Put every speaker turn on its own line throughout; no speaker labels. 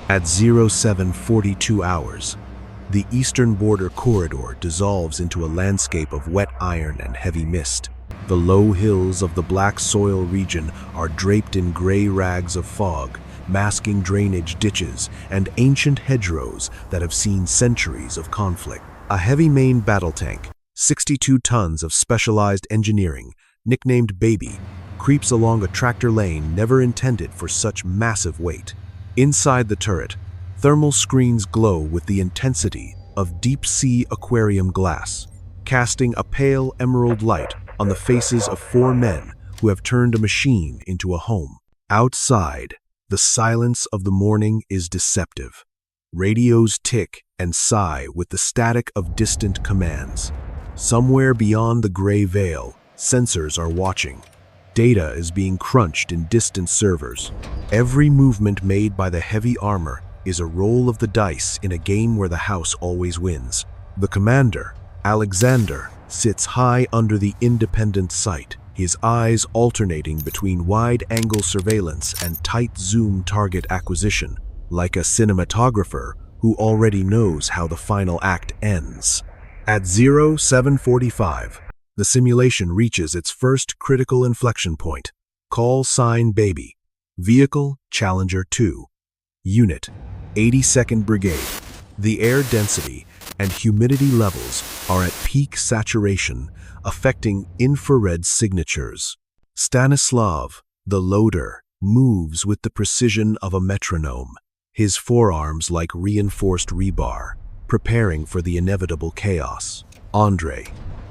At 0742 hours, the eastern border corridor dissolves into a landscape of wet iron and heavy mist. The low hills of the black soil region are draped in gray rags of fog, masking drainage ditches and ancient hedgerows that have seen centuries of conflict. A heavy main battle tank, 62 tons of specialized engineering, nicknamed Baby, creeps along a tractor lane never intended for such massive weight. Inside the turret, thermal screens glow with the intensity of deep-sea aquarium glass, casting a pale emerald light on the faces of 4 men who have turned a machine into a home. Outside, the silence of the morning is deceptive. Radios tick and sigh with the static of distant commands. Somewhere beyond the gray veil, sensors are watching. Data is being crunched in distant servers. Every movement made by the heavy armor is a roll of the dice in a game where the house always wins. The commander, Alexander, sits high under the independent sight, his eyes alternating between wide-angle surveillance and tight-zoom target acquisition, like a cinematographer who already knows how the final act ends. At 0745, the simulation reaches its first critical inflection point. Call sign Baby. Vehicle Challenger 2. Unit 82nd Brigade. The air density and humidity levels are at peak saturation, affecting infrared signatures. Stanislav, the loader, moves with the precision of a metronome, his forearms like reinforced rebar, preparing for the inevitable chaos. Andrei,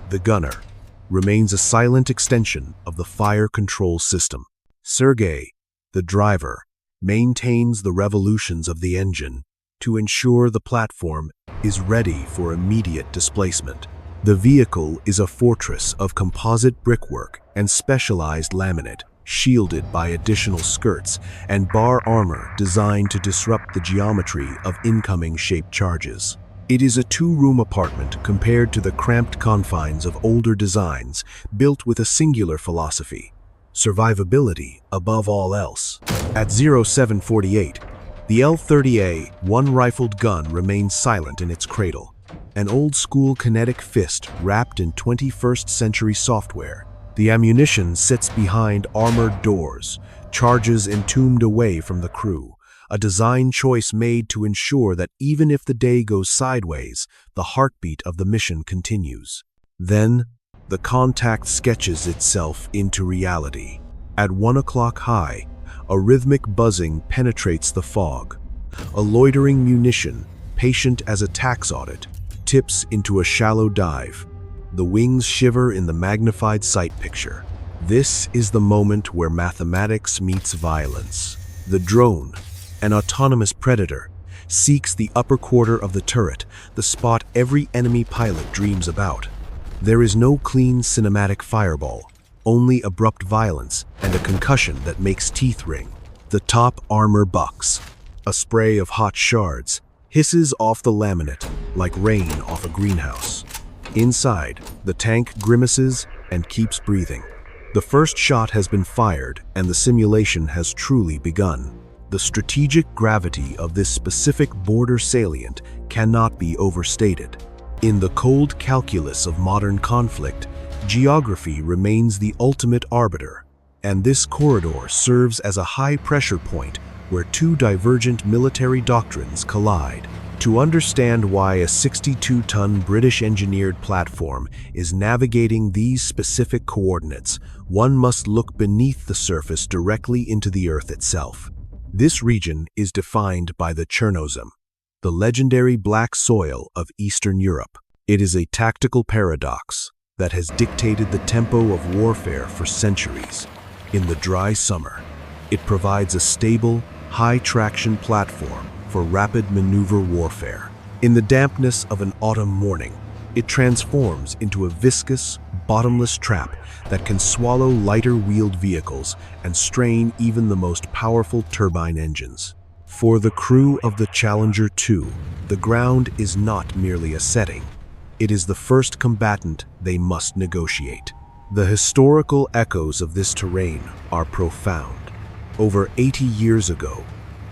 the gunner, remains a silent extension of the fire control system. Sergei, the driver, maintains the revolutions of the engine to ensure the platform is ready for immediate displacement. The vehicle is a fortress of composite brickwork and specialized laminate, shielded by additional skirts and bar armor designed to disrupt the geometry of incoming shaped charges. It is a 2-room apartment compared to the cramped confines of older designs built with a singular philosophy: survivability above all else. At 0748, the L-30A one-rifled gun remains silent in its cradle, an old-school kinetic fist wrapped in 21st century software. The ammunition sits behind armored doors, charges entombed away from the crew, a design choice made to ensure that even if the day goes sideways, the heartbeat of the mission continues. Then, the contact sketches itself into reality. At 1 o'clock high, a rhythmic buzzing penetrates the fog. A loitering munition, patient as a tax audit, tips into a shallow dive. The wings shiver in the magnified sight picture. This is the moment where mathematics meets violence. The drone, an autonomous predator, seeks the upper quarter of the turret, the spot every enemy pilot dreams about. There is no clean cinematic fireball, only abrupt violence and a concussion that makes teeth ring. The top armor bucks. A spray of hot shards hisses off the laminate like rain off a greenhouse. Inside, the tank grimaces and keeps breathing. The first shot has been fired and the simulation has truly begun. The strategic gravity of this specific border salient cannot be overstated. In the cold calculus of modern conflict, geography remains the ultimate arbiter, and this corridor serves as a high-pressure point where 2 divergent military doctrines collide. To understand why a 62-ton British-engineered platform is navigating these specific coordinates, one must look beneath the surface directly into the Earth itself. This region is defined by the Chernozem, the legendary black soil of Eastern Europe. It is a tactical paradox that has dictated the tempo of warfare for centuries. In the dry summer, it provides a stable, high-traction platform for rapid maneuver warfare. In the dampness of an autumn morning, it transforms into a viscous, bottomless trap that can swallow lighter-wheeled vehicles and strain even the most powerful turbine engines. For the crew of the Challenger 2, the ground is not merely a setting. It is the first combatant they must negotiate. The historical echoes of this terrain are profound. Over 80 years ago,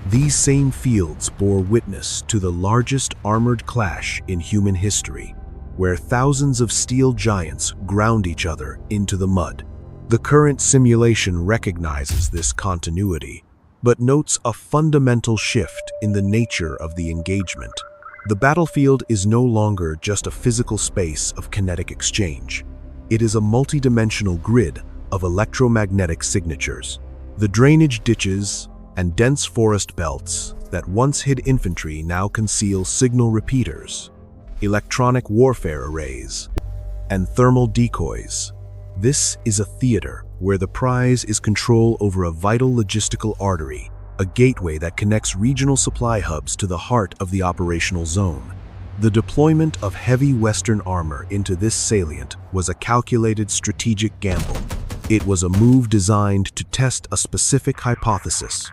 These same fields bore witness to the largest armored clash in human history, where thousands of steel giants ground each other into the mud. The current simulation recognizes this continuity, but notes a fundamental shift in the nature of the engagement. The battlefield is no longer just a physical space of kinetic exchange. It is a multidimensional grid of electromagnetic signatures. The drainage ditches and dense forest belts that once hid infantry now conceal signal repeaters, electronic warfare arrays, and thermal decoys. This is a theater where the prize is control over a vital logistical artery, a gateway that connects regional supply hubs to the heart of the operational zone. The deployment of heavy Western armor into this salient was a calculated strategic gamble. It was a move designed to test a specific hypothesis: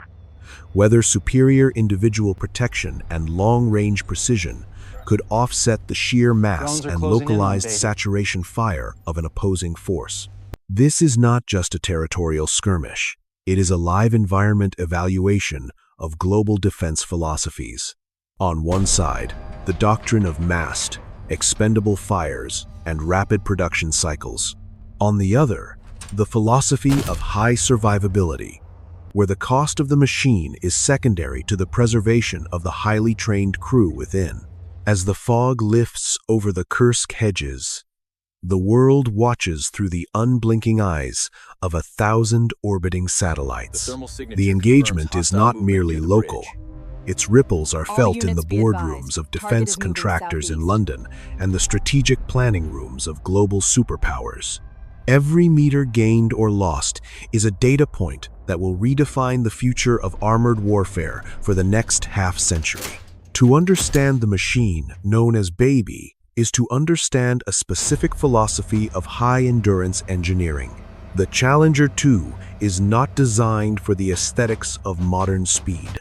whether superior individual protection and long-range precision could offset the sheer mass and localized saturation fire of an opposing force. This is not just a territorial skirmish. It is a live environment evaluation of global defense philosophies. On one side, the doctrine of massed, expendable fires and rapid production cycles. On the other, the philosophy of high survivability, where the cost of the machine is secondary to the preservation of the highly trained crew within. As the fog lifts over the Kursk hedges, the world watches through the unblinking eyes of 1,000 orbiting satellites. The engagement is not merely local. Its ripples are felt in the boardrooms of defense contractors in London and the strategic planning rooms of global superpowers. Every meter gained or lost is a data point that will redefine the future of armored warfare for the next half-century. To understand the machine known as Baby is to understand a specific philosophy of high-endurance engineering. The Challenger 2 is not designed for the aesthetics of modern speed.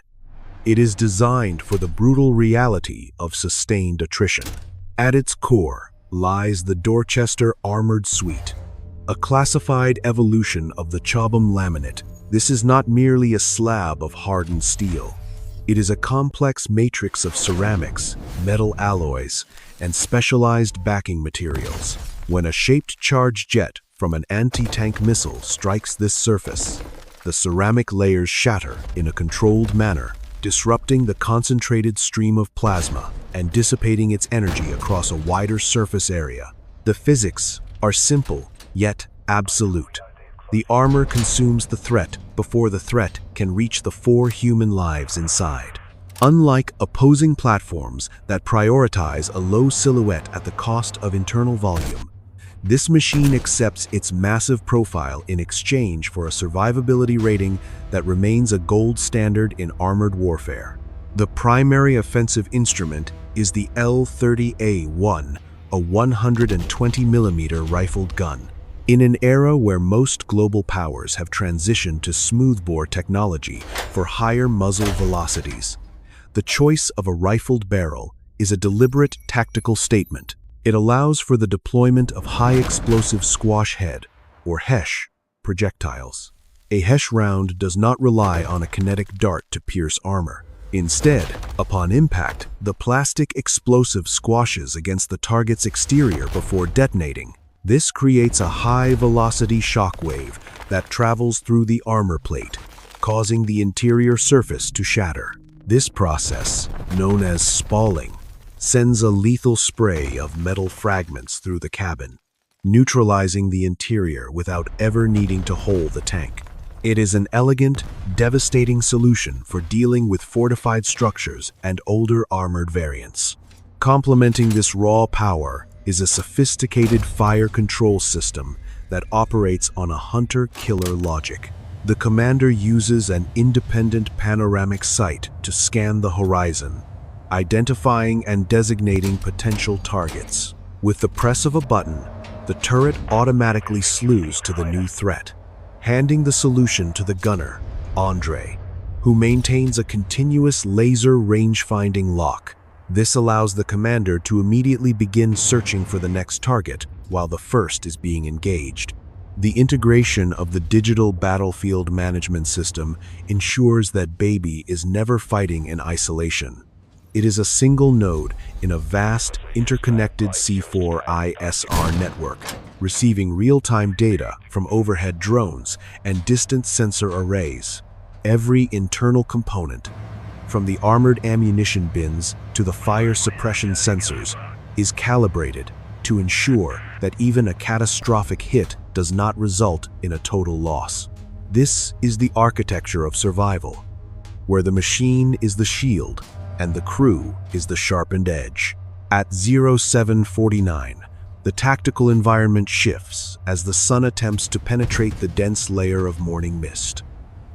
It is designed for the brutal reality of sustained attrition. At its core lies the Dorchester Armored Suite, a classified evolution of the Chobham laminate. This is not merely a slab of hardened steel. It is a complex matrix of ceramics, metal alloys, and specialized backing materials. When a shaped charge jet from an anti-tank missile strikes this surface, the ceramic layers shatter in a controlled manner, disrupting the concentrated stream of plasma and dissipating its energy across a wider surface area. The physics are simple, yet absolute. The armor consumes the threat before the threat can reach the 4 human lives inside. Unlike opposing platforms that prioritize a low silhouette at the cost of internal volume, this machine accepts its massive profile in exchange for a survivability rating that remains a gold standard in armored warfare. The primary offensive instrument is the L-30A-1, a 120mm rifled gun. In an era where most global powers have transitioned to smoothbore technology for higher muzzle velocities, the choice of a rifled barrel is a deliberate tactical statement. It allows for the deployment of high-explosive squash head, or HESH, projectiles. A HESH round does not rely on a kinetic dart to pierce armor. Instead, upon impact, the plastic explosive squashes against the target's exterior before detonating. This creates a high-velocity shockwave that travels through the armor plate, causing the interior surface to shatter. This process, known as spalling, sends a lethal spray of metal fragments through the cabin, neutralizing the interior without ever needing to hole the tank. It is an elegant, devastating solution for dealing with fortified structures and older armored variants. Complementing this raw power is a sophisticated fire control system that operates on a hunter-killer logic. The commander uses an independent panoramic sight to scan the horizon, identifying and designating potential targets. With the press of a button, the turret automatically slews to the new threat, handing the solution to the gunner, Andre, who maintains a continuous laser range-finding lock. This allows the commander to immediately begin searching for the next target while the first is being engaged. The integration of the digital battlefield management system ensures that Baby is never fighting in isolation. It is a single node in a vast, interconnected C4ISR network, receiving real-time data from overhead drones and distant sensor arrays. Every internal component, from the armored ammunition bins to the fire suppression sensors, is calibrated to ensure that even a catastrophic hit does not result in a total loss. This is the architecture of survival, where the machine is the shield and the crew is the sharpened edge. At 0749, the tactical environment shifts as the sun attempts to penetrate the dense layer of morning mist.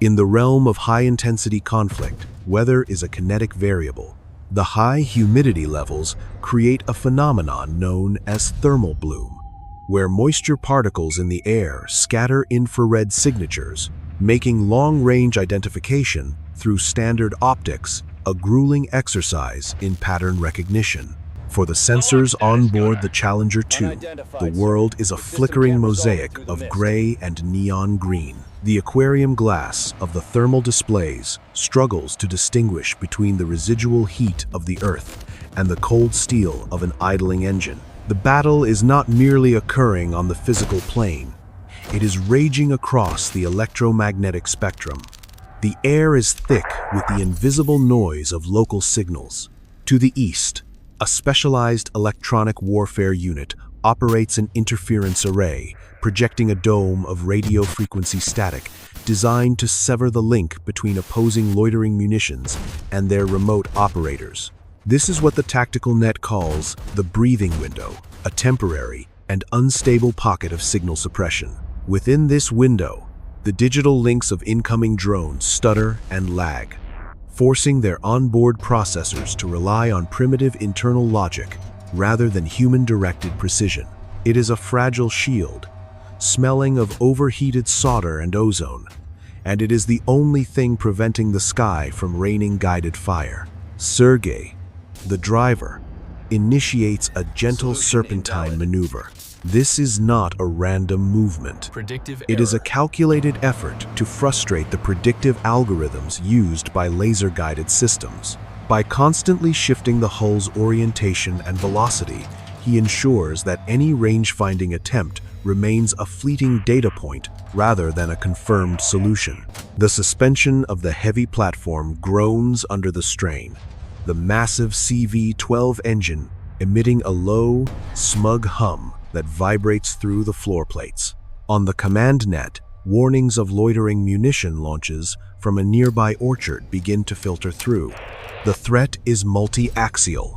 In the realm of high-intensity conflict, weather is a kinetic variable. The high humidity levels create a phenomenon known as thermal bloom, where moisture particles in the air scatter infrared signatures, making long-range identification through standard optics a grueling exercise in pattern recognition. For the sensors on board the Challenger 2, the world is a flickering mosaic of gray and neon green. The aquarium glass of the thermal displays struggles to distinguish between the residual heat of the Earth and the cold steel of an idling engine. The battle is not merely occurring on the physical plane. It is raging across the electromagnetic spectrum. The air is thick with the invisible noise of local signals. To the east, a specialized electronic warfare unit operates an interference array, projecting a dome of radio frequency static designed to sever the link between opposing loitering munitions and their remote operators. This is what the tactical net calls the breathing window, a temporary and unstable pocket of signal suppression. Within this window, the digital links of incoming drones stutter and lag, forcing their onboard processors to rely on primitive internal logic rather than human-directed precision. It is a fragile shield, smelling of overheated solder and ozone, and it is the only thing preventing the sky from raining guided fire. Sergei, the driver, initiates a gentle serpentine maneuver. This is not a random movement. It is a calculated effort to frustrate the predictive algorithms used by laser-guided systems. By constantly shifting the hull's orientation and velocity, he ensures that any range-finding attempt remains a fleeting data point rather than a confirmed solution. The suspension of the heavy platform groans under the strain, the massive CV-12 engine emitting a low, smug hum that vibrates through the floor plates. On the command net, warnings of loitering munition launches from a nearby orchard begin to filter through. The threat is multi-axial.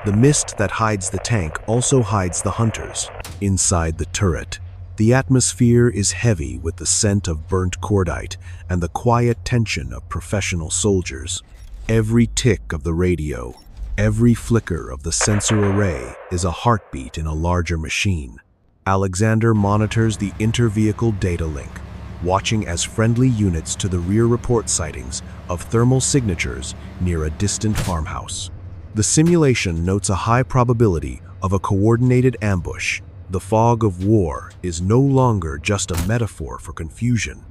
The mist that hides the tank also hides the hunters. Inside the turret, the atmosphere is heavy with the scent of burnt cordite and the quiet tension of professional soldiers. Every tick of the radio, every flicker of the sensor array is a heartbeat in a larger machine. Alexander monitors the inter-vehicle data link, watching as friendly units to the rear report sightings of thermal signatures near a distant farmhouse. The simulation notes a high probability of a coordinated ambush. The fog of war is no longer just a metaphor for confusion.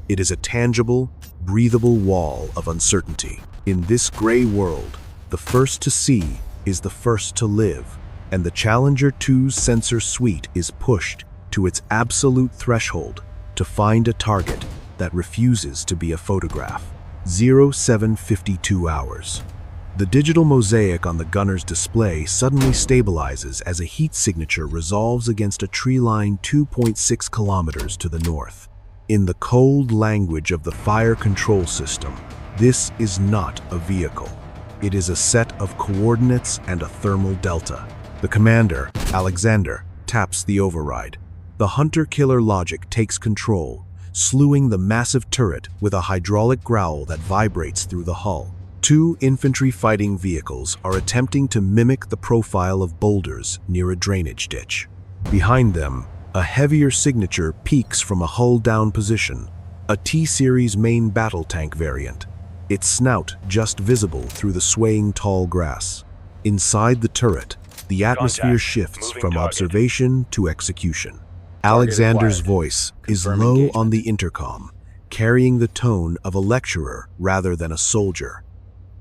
It is a tangible, breathable wall of uncertainty. In this gray world, the first to see is the first to live, and the Challenger 2's sensor suite is pushed to its absolute threshold to find a target that refuses to be a photograph. 0752 hours. The digital mosaic on the gunner's display suddenly stabilizes as a heat signature resolves against a tree line 2.6 kilometers to the north. In the cold language of the fire control system, this is not a vehicle. It is a set of coordinates and a thermal delta. The commander, Alexander, taps the override. The hunter-killer logic takes control, slewing the massive turret with a hydraulic growl that vibrates through the hull. Two infantry fighting vehicles are attempting to mimic the profile of boulders near a drainage ditch. Behind them, a heavier signature peaks from a hull-down position, a T-Series main battle tank variant, its snout just visible through the swaying tall grass. Inside the turret, the atmosphere shifts from observation to execution. Alexander's voice is low on the intercom, carrying the tone of a lecturer rather than a soldier.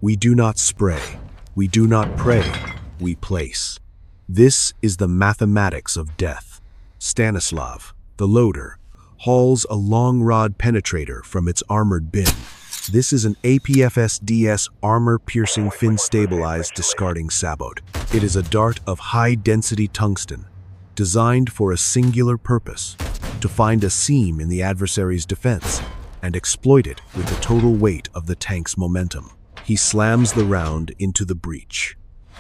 We do not spray, we do not pray, we place. This is the mathematics of death. Stanislav, the loader, hauls a long rod penetrator from its armored bin. This is an APFS-DS armor-piercing fin-stabilized discarding sabot. It is a dart of high-density tungsten, designed for a singular purpose, to find a seam in the adversary's defense and exploit it with the total weight of the tank's momentum. He slams the round into the breech.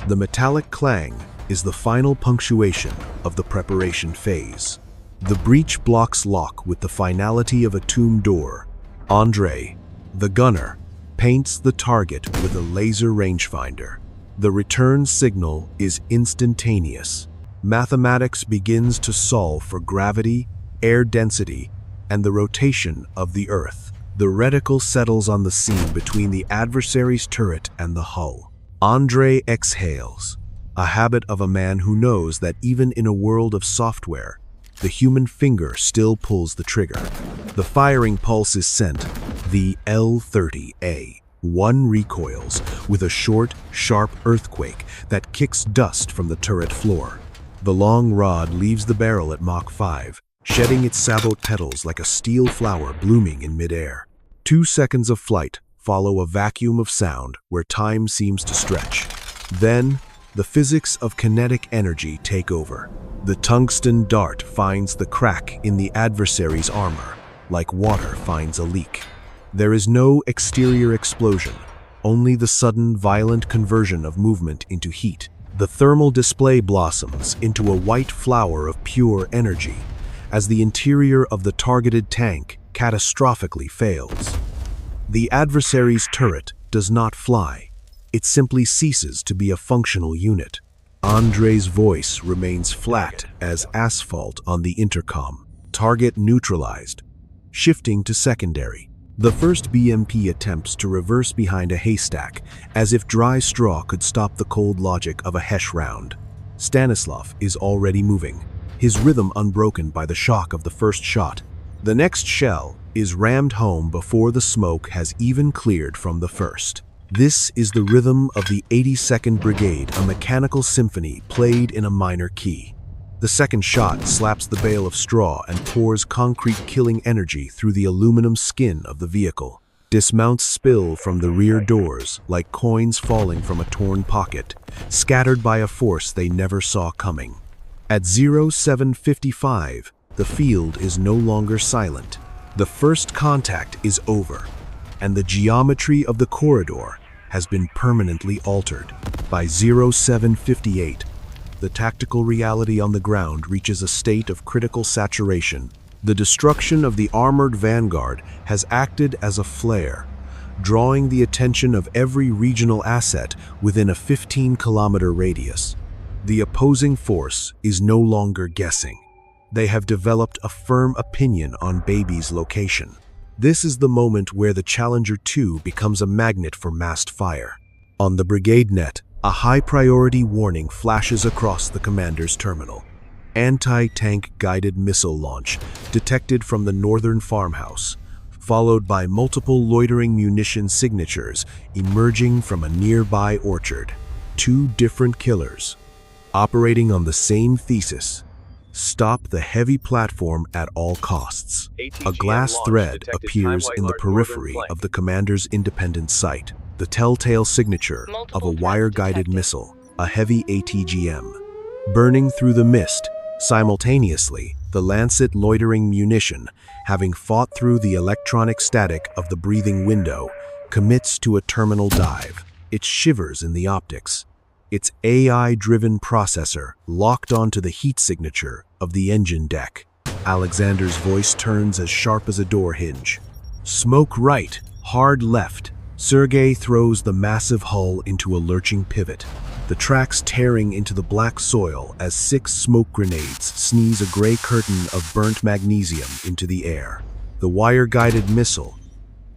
The metallic clang is the final punctuation of the preparation phase. The breech blocks lock with the finality of a tomb door. Andrei, the gunner, paints the target with a laser rangefinder. The return signal is instantaneous. Mathematics begins to solve for gravity, air density, and the rotation of the Earth. The reticle settles on the seam between the adversary's turret and the hull. Andrei exhales, a habit of a man who knows that even in a world of software, the human finger still pulls the trigger. The firing pulse is sent. The L-30A. One recoils with a short, sharp earthquake that kicks dust from the turret floor. The long rod leaves the barrel at Mach 5, shedding its sabot petals like a steel flower blooming in midair. 2 seconds of flight follow a vacuum of sound where time seems to stretch. Then, the physics of kinetic energy take over. The tungsten dart finds the crack in the adversary's armor, like water finds a leak. There is no exterior explosion, only the sudden, violent conversion of movement into heat. The thermal display blossoms into a white flower of pure energy, as the interior of the targeted tank catastrophically fails. The adversary's turret does not fly. It simply ceases to be a functional unit. Andrei's voice remains flat as asphalt on the intercom. Target neutralized. Shifting to secondary. The first BMP attempts to reverse behind a haystack, as if dry straw could stop the cold logic of a Hesh round. Stanislav is already moving, his rhythm unbroken by the shock of the first shot. The next shell is rammed home before the smoke has even cleared from the first. This is the rhythm of the 82nd Brigade, a mechanical symphony played in a minor key. The second shot slaps the bale of straw and pours concrete killing energy through the aluminum skin of the vehicle. Dismounts spill from the rear doors like coins falling from a torn pocket, scattered by a force they never saw coming. At 0755, the field is no longer silent. The first contact is over, and the geometry of the corridor has been permanently altered. By 0758, the tactical reality on the ground reaches a state of critical saturation. The destruction of the armored vanguard has acted as a flare, drawing the attention of every regional asset within a 15-kilometer radius. The opposing force is no longer guessing. They have developed a firm opinion on Baby's location. This is the moment where the Challenger 2 becomes a magnet for massed fire. On the brigade net, a high-priority warning flashes across the commander's terminal. Anti-tank guided missile launch detected from the northern farmhouse, followed by multiple loitering munition signatures emerging from a nearby orchard. 2 different killers, operating on the same thesis. Stop the heavy platform at all costs. A glass thread appears in the periphery of the commander's independent sight, the telltale signature of a wire-guided missile, a heavy ATGM. Burning through the mist, simultaneously, the Lancet loitering munition, having fought through the electronic static of the breathing window, commits to a terminal dive. It shivers in the optics, its AI-driven processor locked onto the heat signature of the engine deck. Alexander's voice turns as sharp as a door hinge. Smoke right, hard left. Sergei throws the massive hull into a lurching pivot, the tracks tearing into the black soil as 6 smoke grenades sneeze a gray curtain of burnt magnesium into the air. The wire-guided missile,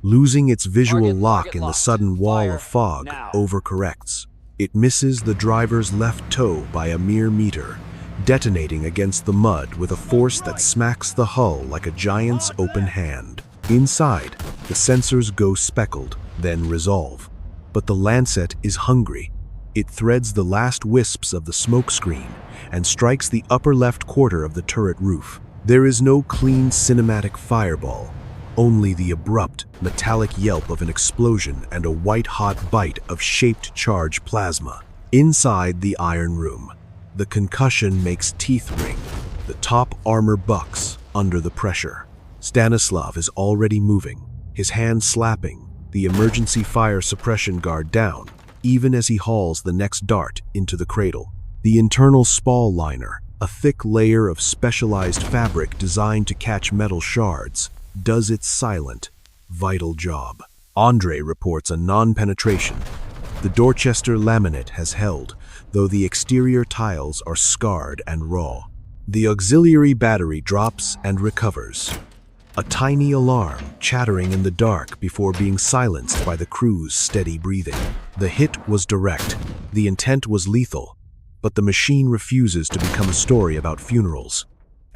losing its visual lock in the sudden wall of fog, overcorrects. It misses the driver's left toe by a mere meter, detonating against the mud with a force that smacks the hull like a giant's open hand. Inside, the sensors go speckled, then resolve. But the Lancet is hungry. It threads the last wisps of the smoke screen and strikes the upper left quarter of the turret roof. There is no clean cinematic fireball, only the abrupt, metallic yelp of an explosion and a white-hot bite of shaped charge plasma. Inside the Iron Room, the concussion makes teeth ring. The top armor bucks under the pressure. Stanislav is already moving, his hands slapping, the emergency fire suppression guard down, even as he hauls the next dart into the cradle. The internal spall liner, a thick layer of specialized fabric designed to catch metal shards, does its silent, vital job. Andre reports a non-penetration. The Dorchester laminate has held, though the exterior tiles are scarred and raw. The auxiliary battery drops and recovers. A tiny alarm chattering in the dark before being silenced by the crew's steady breathing. The hit was direct. The intent was lethal. But the machine refuses to become a story about funerals.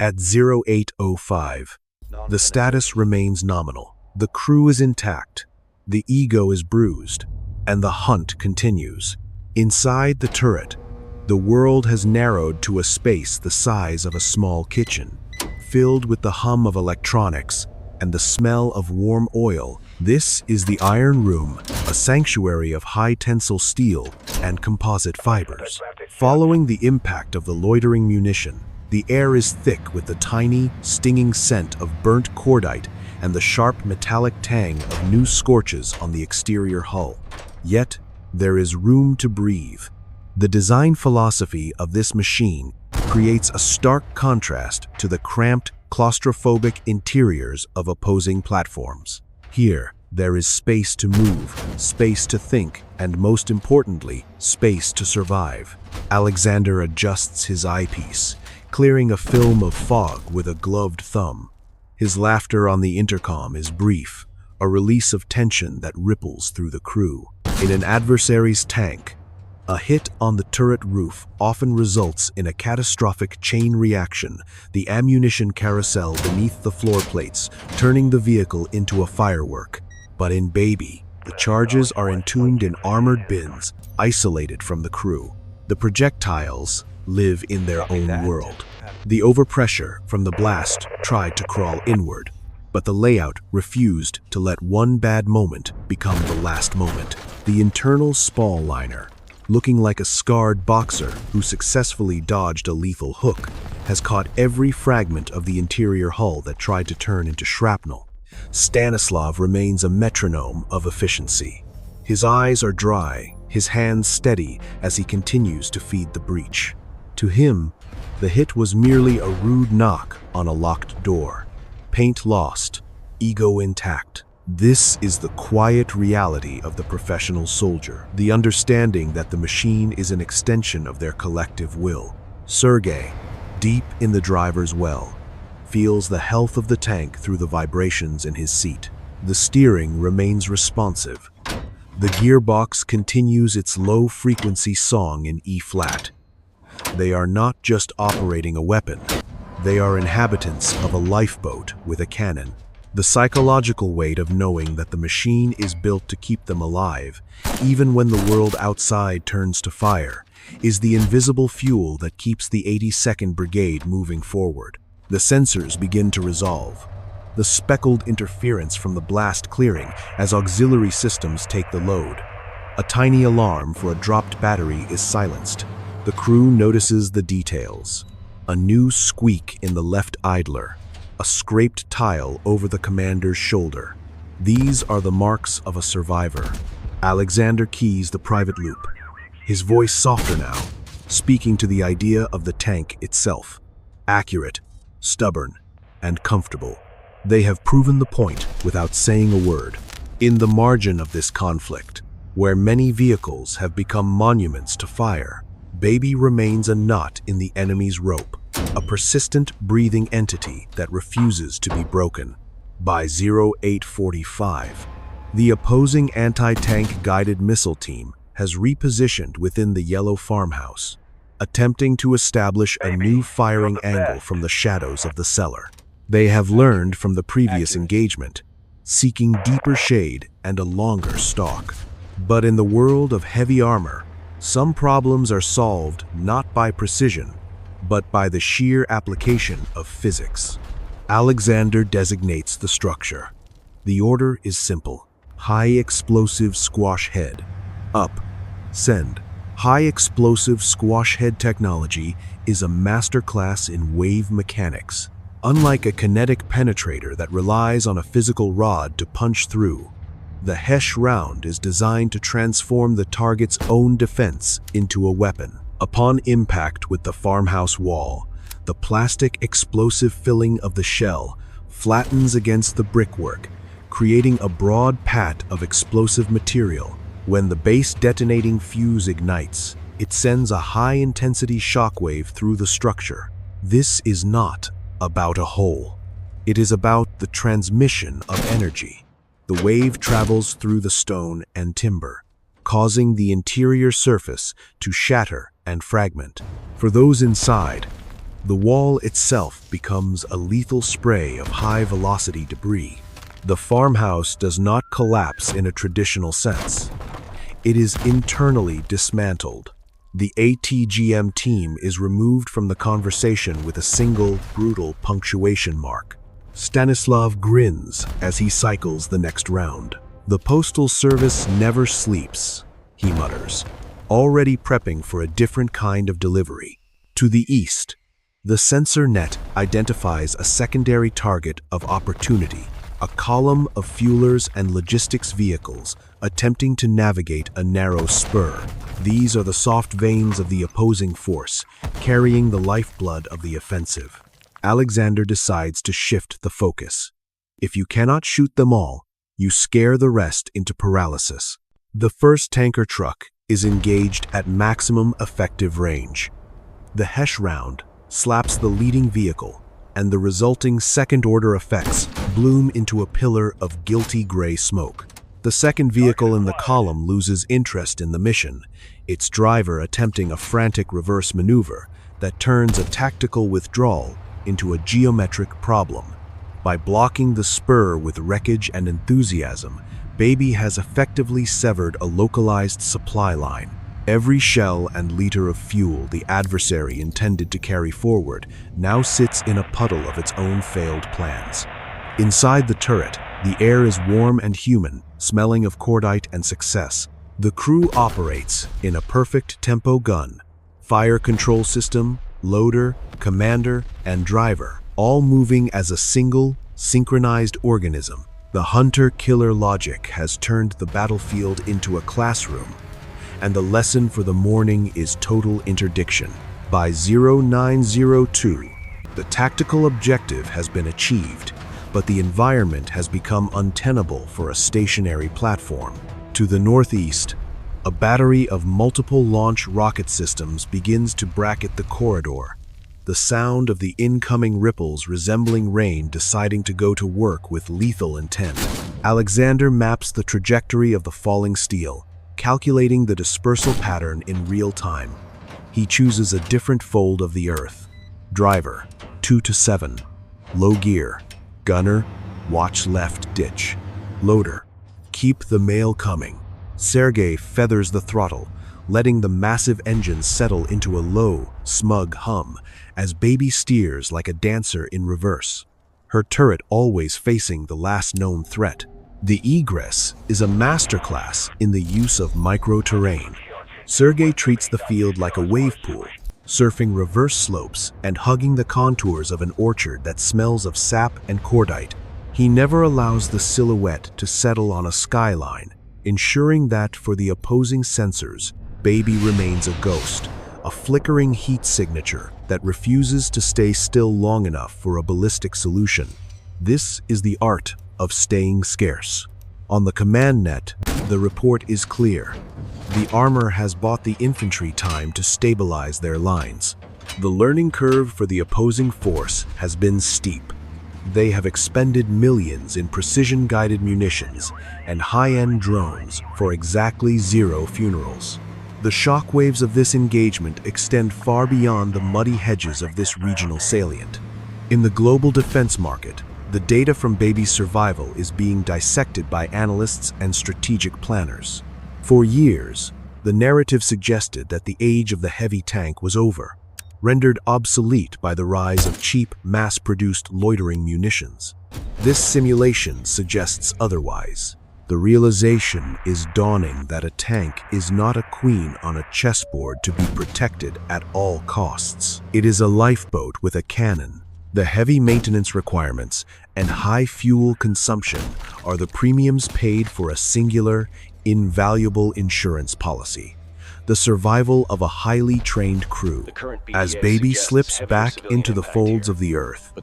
At 0805, the status remains nominal. The crew is intact. The ego is bruised. And the hunt continues. Inside the turret, the world has narrowed to a space the size of a small kitchen. Filled with the hum of electronics and the smell of warm oil, this is the Iron Room, a sanctuary of high-tensile steel and composite fibers. Following the impact of the loitering munition, the air is thick with the tiny, stinging scent of burnt cordite and the sharp metallic tang of new scorches on the exterior hull. Yet, there is room to breathe. The design philosophy of this machine creates a stark contrast to the cramped, claustrophobic interiors of opposing platforms. Here, there is space to move, space to think, and most importantly, space to survive. Alexander adjusts his eyepiece, clearing a film of fog with a gloved thumb. His laughter on the intercom is brief, a release of tension that ripples through the crew. In an adversary's tank, a hit on the turret roof often results in a catastrophic chain reaction, the ammunition carousel beneath the floor plates, turning the vehicle into a firework. But in Baby, the charges are entombed in armored bins, isolated from the crew. The projectiles live in their own world. The overpressure from the blast tried to crawl inward, but the layout refused to let one bad moment become the last moment. The internal spall liner, looking like a scarred boxer who successfully dodged a lethal hook, has caught every fragment of the interior hull that tried to turn into shrapnel. Stanislav remains a metronome of efficiency. His eyes are dry, his hands steady as he continues to feed the breach. To him, the hit was merely a rude knock on a locked door. Paint lost, ego intact. This is the quiet reality of the professional soldier, the understanding that the machine is an extension of their collective will. Sergei, deep in the driver's well, feels the health of the tank through the vibrations in his seat. The steering remains responsive. The gearbox continues its low-frequency song in E-flat. They are not just operating a weapon. They are inhabitants of a lifeboat with a cannon. The psychological weight of knowing that the machine is built to keep them alive, even when the world outside turns to fire, is the invisible fuel that keeps the 82nd Brigade moving forward. The sensors begin to resolve. The speckled interference from the blast clearing as auxiliary systems take the load. A tiny alarm for a dropped battery is silenced. The crew notices the details. A new squeak in the left idler. A scraped tile over the commander's shoulder. These are the marks of a survivor. Alexander keys the private loop, his voice softer now, speaking to the idea of the tank itself. Accurate, stubborn, and comfortable. They have proven the point without saying a word. In the margin of this conflict, where many vehicles have become monuments to fire, Baby remains a knot in the enemy's rope. A persistent, breathing entity that refuses to be broken. By 0845, the opposing anti-tank guided missile team has repositioned within the yellow farmhouse. attempting to establish a new firing angle from the shadows of the cellar. They have learned from the previous engagement, seeking deeper shade and a longer stalk. But in the world of heavy armor, some problems are solved not by precision, but by the sheer application of physics. Alexander designates the structure. The order is simple: high explosive squash head. Up. Send. High explosive squash head technology is a masterclass in wave mechanics. Unlike a kinetic penetrator that relies on a physical rod to punch through, the Hesh round is designed to transform the target's own defense into a weapon. Upon impact with the farmhouse wall, the plastic explosive filling of the shell flattens against the brickwork, creating a broad pat of explosive material. When the base detonating fuse ignites, it sends a high-intensity shockwave through the structure. This is not about a hole. It is about the transmission of energy. The wave travels through the stone and timber, causing the interior surface to shatter and fragment. For those inside, the wall itself becomes a lethal spray of high-velocity debris. The farmhouse does not collapse in a traditional sense. It is internally dismantled. The ATGM team is removed from the conversation with a single, brutal punctuation mark. Stanislav grins as he cycles the next round. "The Postal Service never sleeps," he mutters, already prepping for a different kind of delivery. To the east, the sensor net identifies a secondary target of opportunity, a column of fuelers and logistics vehicles attempting to navigate a narrow spur. These are the soft veins of the opposing force, carrying the lifeblood of the offensive. Alexander decides to shift the focus. If you cannot shoot them all, you scare the rest into paralysis. The first tanker truck is engaged at maximum effective range. The Hesh round slaps the leading vehicle, and the resulting second-order effects bloom into a pillar of guilty gray smoke. The second vehicle in the column loses interest in the mission, its driver attempting a frantic reverse maneuver that turns a tactical withdrawal into a geometric problem. By blocking the spur with wreckage and enthusiasm, Baby has effectively severed a localized supply line. Every shell and liter of fuel the adversary intended to carry forward now sits in a puddle of its own failed plans. Inside the turret, the air is warm and human, smelling of cordite and success. The crew operates in a perfect tempo gun, fire control system, loader, commander, and driver, all moving as a single, synchronized organism. The hunter-killer logic has turned the battlefield into a classroom, and the lesson for the morning is total interdiction. By 0902, the tactical objective has been achieved, but the environment has become untenable for a stationary platform. To the northeast, a battery of multiple launch rocket systems begins to bracket the corridor, the sound of the incoming ripples resembling rain deciding to go to work with lethal intent. Alexander maps the trajectory of the falling steel, calculating the dispersal pattern in real time. He chooses a different fold of the earth. Driver, 2 to 7. Low gear. Gunner, watch left ditch. Loader, keep the mail coming. Sergei feathers the throttle, letting the massive engine settle into a low, smug hum as Baby steers like a dancer in reverse, her turret always facing the last known threat. The egress is a masterclass in the use of micro-terrain. Sergei treats the field like a wave pool, surfing reverse slopes and hugging the contours of an orchard that smells of sap and cordite. He never allows the silhouette to settle on a skyline, ensuring that for the opposing sensors, Baby remains a ghost, a flickering heat signature that refuses to stay still long enough for a ballistic solution. This is the art of staying scarce. On the command net, the report is clear. The armor has bought the infantry time to stabilize their lines. The learning curve for the opposing force has been steep. They have expended millions in precision-guided munitions and high-end drones for exactly 0 funerals. The shockwaves of this engagement extend far beyond the muddy hedges of this regional salient. In the global defense market, the data from Baby's survival is being dissected by analysts and strategic planners. For years, the narrative suggested that the age of the heavy tank was over, rendered obsolete by the rise of cheap, mass-produced loitering munitions. This simulation suggests otherwise. The realization is dawning that a tank is not a queen on a chessboard to be protected at all costs. It is a lifeboat with a cannon. The heavy maintenance requirements and high fuel consumption are the premiums paid for a singular, invaluable insurance policy. The survival of a highly trained crew. As Baby slips back into the folds of the Earth, the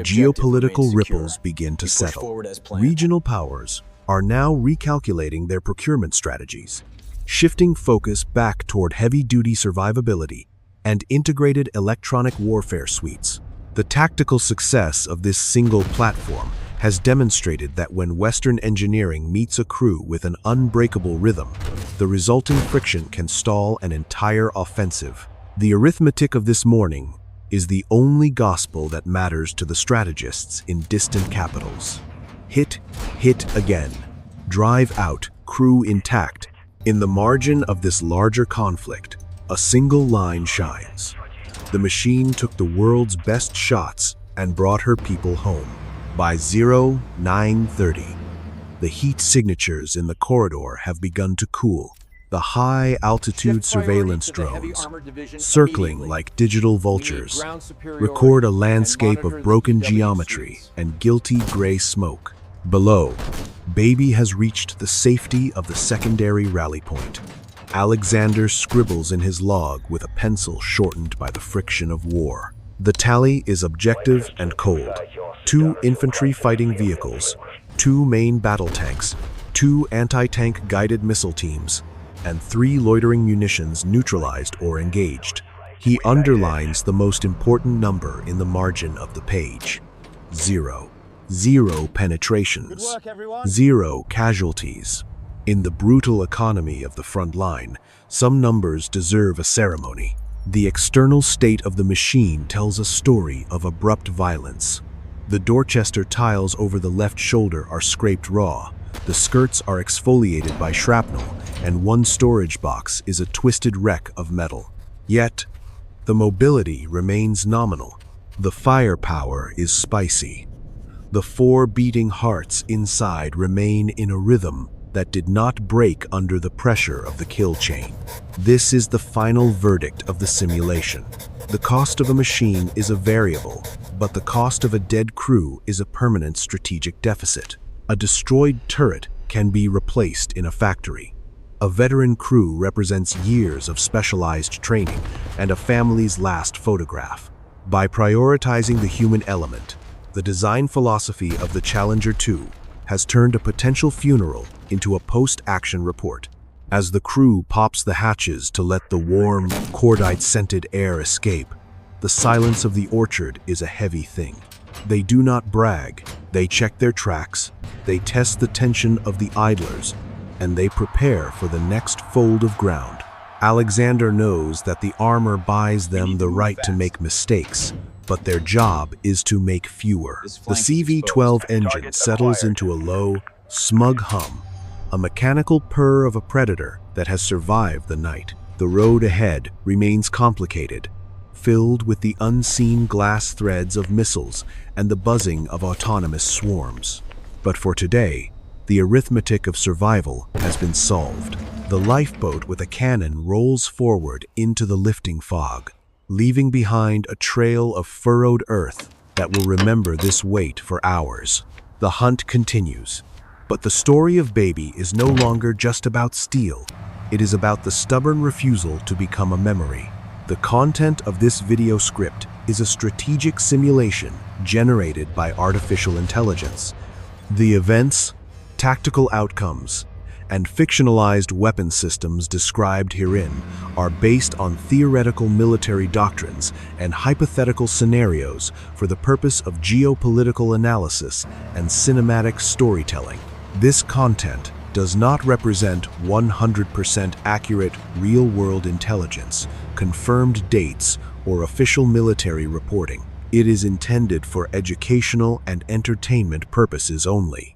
geopolitical ripples begin to settle. Regional powers are now recalculating their procurement strategies, shifting focus back toward heavy-duty survivability and integrated electronic warfare suites. The tactical success of this single platform has demonstrated that when Western engineering meets a crew with an unbreakable rhythm, the resulting friction can stall an entire offensive. The arithmetic of this morning is the only gospel that matters to the strategists in distant capitals. Hit, hit again. Drive out, crew intact. In the margin of this larger conflict, a single line shines. The machine took the world's best shots and brought her people home. By 0930, the heat signatures in the corridor have begun to cool. The high-altitude surveillance drones, circling like digital vultures, record a landscape of broken geometry and guilty gray smoke. Below, Baby has reached the safety of the secondary rally point. Alexander scribbles in his log with a pencil shortened by the friction of war. The tally is objective and cold. 2 infantry fighting vehicles, 2 main battle tanks, 2 anti-tank guided missile teams, and 3 loitering munitions neutralized or engaged. He underlines the most important number in the margin of the page. 0. 0 penetrations. 0 casualties. In the brutal economy of the front line, some numbers deserve a ceremony. The external state of the machine tells a story of abrupt violence. The Dorchester tiles over the left shoulder are scraped raw, the skirts are exfoliated by shrapnel, and one storage box is a twisted wreck of metal. Yet, the mobility remains nominal. The firepower is spicy. The 4 beating hearts inside remain in a rhythm that did not break under the pressure of the kill chain. This is the final verdict of the simulation. The cost of a machine is a variable, but the cost of a dead crew is a permanent strategic deficit. A destroyed turret can be replaced in a factory. A veteran crew represents years of specialized training and a family's last photograph. By prioritizing the human element, the design philosophy of the Challenger 2 has turned a potential funeral into a post-action report. As the crew pops the hatches to let the warm, cordite-scented air escape, the silence of the orchard is a heavy thing. They do not brag, they check their tracks, they test the tension of the idlers, and they prepare for the next fold of ground. Alexander knows that the armor buys them the right to make mistakes, but their job is to make fewer. The CV-12 engine settles into a low, smug hum, a mechanical purr of a predator that has survived the night. The road ahead remains complicated, filled with the unseen glass threads of missiles and the buzzing of autonomous swarms. But for today, the arithmetic of survival has been solved. The lifeboat with a cannon rolls forward into the lifting fog, leaving behind a trail of furrowed earth that will remember this weight for hours. The hunt continues, but the story of Baby is no longer just about steel. It is about the stubborn refusal to become a memory. The content of this video script is a strategic simulation generated by artificial intelligence. The events, tactical outcomes, and fictionalized weapon systems described herein are based on theoretical military doctrines and hypothetical scenarios for the purpose of geopolitical analysis and cinematic storytelling. This content does not represent 100% accurate real-world intelligence, confirmed dates, or official military reporting. It is intended for educational and entertainment purposes only.